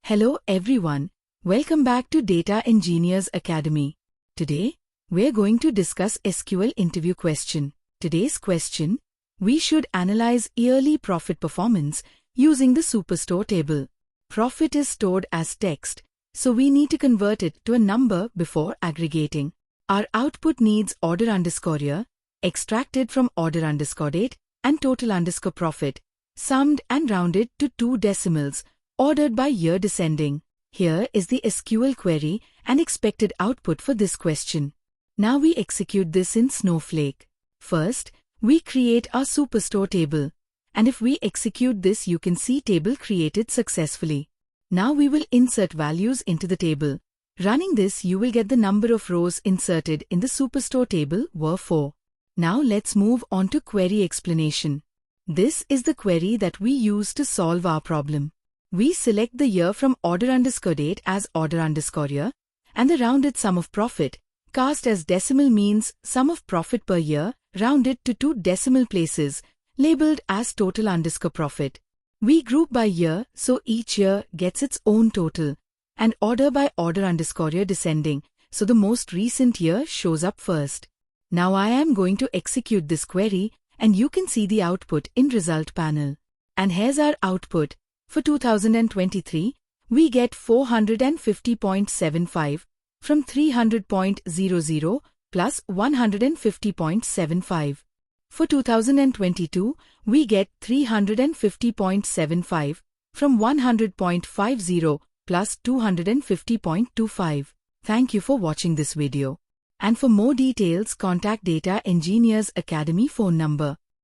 Hello everyone, welcome back to Data Engineers Academy. Today, we're going to discuss SQL interview question. Today's question, we should analyze yearly profit performance using the superstore table. Profit is stored as text, so we need to convert it to a number before aggregating. Our output needs order underscore year, extracted from order underscore date, and total underscore profit, summed and rounded to 2 decimals, ordered by year descending. Here is the SQL query and expected output for this question. Now we execute this in Snowflake. First, we create our superstore table. And if we execute this, you can see table created successfully. Now we will insert values into the table. Running this, you will get the number of rows inserted in the superstore table were 4. Now let's move on to query explanation. This is the query that we use to solve our problem. We select the year from order underscore date as order underscore year, and the rounded sum of profit, cast as decimal means sum of profit per year, rounded to 2 decimal places, labeled as total underscore profit. We group by year, so each year gets its own total, and order by order underscore year descending, so the most recent year shows up first. Now I am going to execute this query, and you can see the output in result panel. And here's our output. For 2023, we get 450.75 from 300.00 plus 150.75. For 2022, we get 350.75 from 100.50 plus 250.25. Thank you for watching this video. And for more details, contact Data Engineers Academy phone number